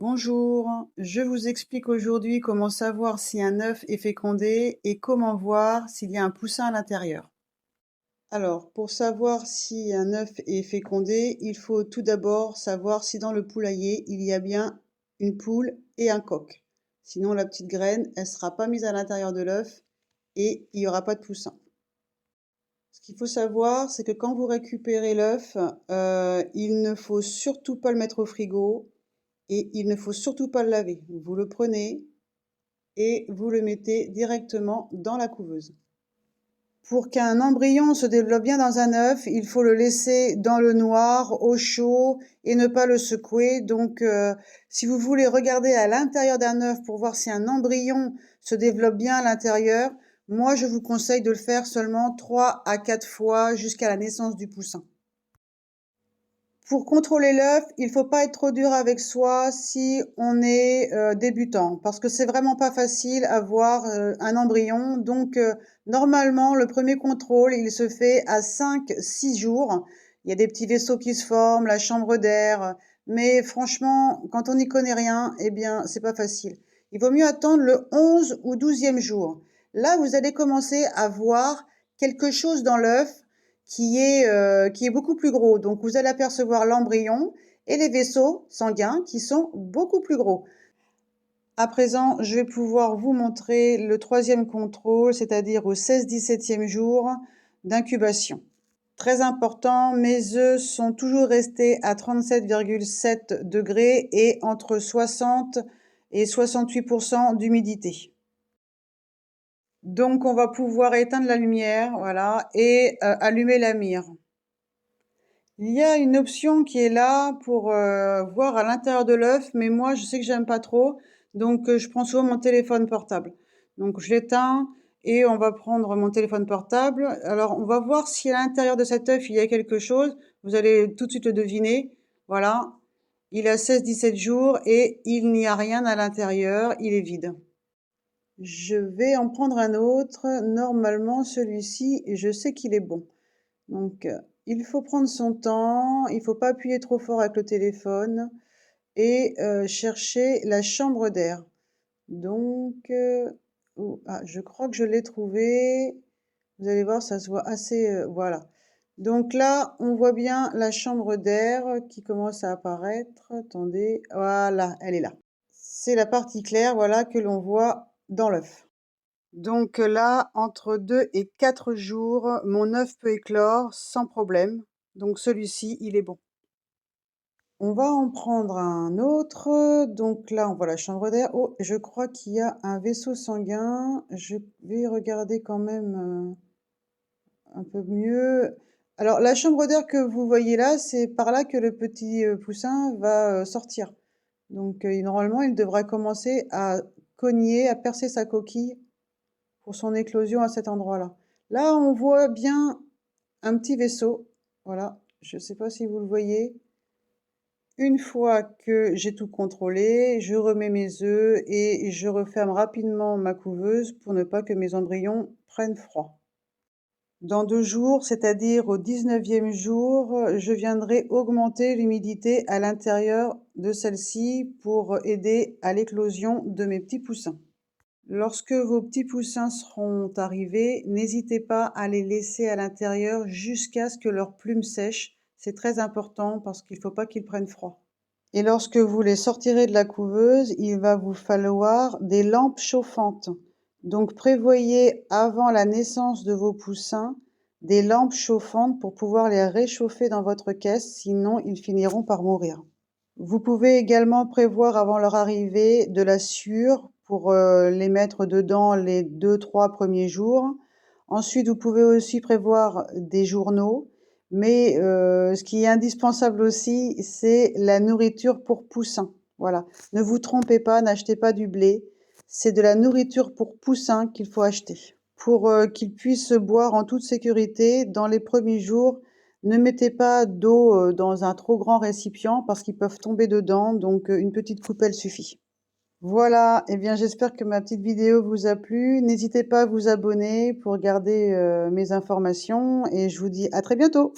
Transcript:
Bonjour, je vous explique aujourd'hui comment savoir si un œuf est fécondé et comment voir s'il y a un poussin à l'intérieur. Alors, pour savoir si un œuf est fécondé, il faut tout d'abord savoir si dans le poulailler, il y a bien une poule et un coq. Sinon, la petite graine, elle ne sera pas mise à l'intérieur de l'œuf et il n'y aura pas de poussin. Ce qu'il faut savoir, c'est que quand vous récupérez l'œuf, il ne faut surtout pas le mettre au frigo. Et il ne faut surtout pas le laver. Vous le prenez et vous le mettez directement dans la couveuse. Pour qu'un embryon se développe bien dans un œuf, il faut le laisser dans le noir, au chaud et ne pas le secouer. Donc, si vous voulez regarder à l'intérieur d'un œuf pour voir si un embryon se développe bien à l'intérieur, moi je vous conseille de le faire seulement 3 à 4 fois jusqu'à la naissance du poussin. Pour contrôler l'œuf, il ne faut pas être trop dur avec soi si on est débutant, parce que c'est vraiment pas facile à voir un embryon. Donc, normalement, le premier contrôle, il se fait à 5-6 jours. Il y a des petits vaisseaux qui se forment, la chambre d'air, mais franchement, quand on n'y connaît rien, eh bien, c'est pas facile. Il vaut mieux attendre le 11 ou 12e jour. Là, vous allez commencer à voir quelque chose dans l'œuf qui est beaucoup plus gros. Donc, vous allez apercevoir l'embryon et les vaisseaux sanguins qui sont beaucoup plus gros. À présent, je vais pouvoir vous montrer le 3e contrôle, c'est-à-dire au 16-17e jour d'incubation. Très important, mes œufs sont toujours restés à 37,7 degrés et entre 60 et 68% d'humidité. Donc, on va pouvoir éteindre la lumière, voilà, et allumer la mire. Il y a une option qui est là pour voir à l'intérieur de l'œuf, mais moi, je sais que j'aime pas trop, donc je prends souvent mon téléphone portable. Donc, je l'éteins et on va prendre mon téléphone portable. Alors, on va voir si à l'intérieur de cet œuf, il y a quelque chose. Vous allez tout de suite le deviner. Voilà, il a 16-17 jours et il n'y a rien à l'intérieur, il est vide. Je vais en prendre un autre. Normalement, celui-ci, je sais qu'il est bon. Donc, il faut prendre son temps, il ne faut pas appuyer trop fort avec le téléphone et chercher la chambre d'air. Donc, je crois que je l'ai trouvé. Vous allez voir, ça se voit assez... voilà. Donc là, on voit bien la chambre d'air qui commence à apparaître. Attendez, voilà, elle est là. C'est la partie claire, voilà, que l'on voit dans l'œuf. Donc là, entre 2 et 4 jours, mon œuf peut éclore sans problème. Donc celui-ci, il est bon. On va en prendre un autre. Donc là, on voit la chambre d'air. Oh, je crois qu'il y a un vaisseau sanguin. Je vais regarder quand même un peu mieux. Alors, la chambre d'air que vous voyez là, c'est par là que le petit poussin va sortir. Donc, normalement, il devrait commencer à cogner, à percer sa coquille pour son éclosion à cet endroit-là. Là, on voit bien un petit vaisseau. Voilà, je ne sais pas si vous le voyez. Une fois que j'ai tout contrôlé, je remets mes œufs et je referme rapidement ma couveuse pour ne pas que mes embryons prennent froid. Dans 2 jours, c'est-à-dire au 19e jour, je viendrai augmenter l'humidité à l'intérieur de celle-ci pour aider à l'éclosion de mes petits poussins. Lorsque vos petits poussins seront arrivés, n'hésitez pas à les laisser à l'intérieur jusqu'à ce que leurs plumes sèchent. C'est très important parce qu'il ne faut pas qu'ils prennent froid. Et lorsque vous les sortirez de la couveuse, il va vous falloir des lampes chauffantes. Donc prévoyez avant la naissance de vos poussins des lampes chauffantes pour pouvoir les réchauffer dans votre caisse, sinon ils finiront par mourir. Vous pouvez également prévoir avant leur arrivée de la sueur pour les mettre dedans les 2-3 premiers jours. Ensuite, vous pouvez aussi prévoir des journaux, mais ce qui est indispensable aussi, c'est la nourriture pour poussins. Voilà, ne vous trompez pas, n'achetez pas du blé, c'est de la nourriture pour poussins qu'il faut acheter. Pour qu'ils puissent boire en toute sécurité dans les premiers jours. Ne mettez pas d'eau dans un trop grand récipient parce qu'ils peuvent tomber dedans, donc une petite coupelle suffit. Voilà, eh bien j'espère que ma petite vidéo vous a plu. N'hésitez pas à vous abonner pour garder mes informations et je vous dis à très bientôt.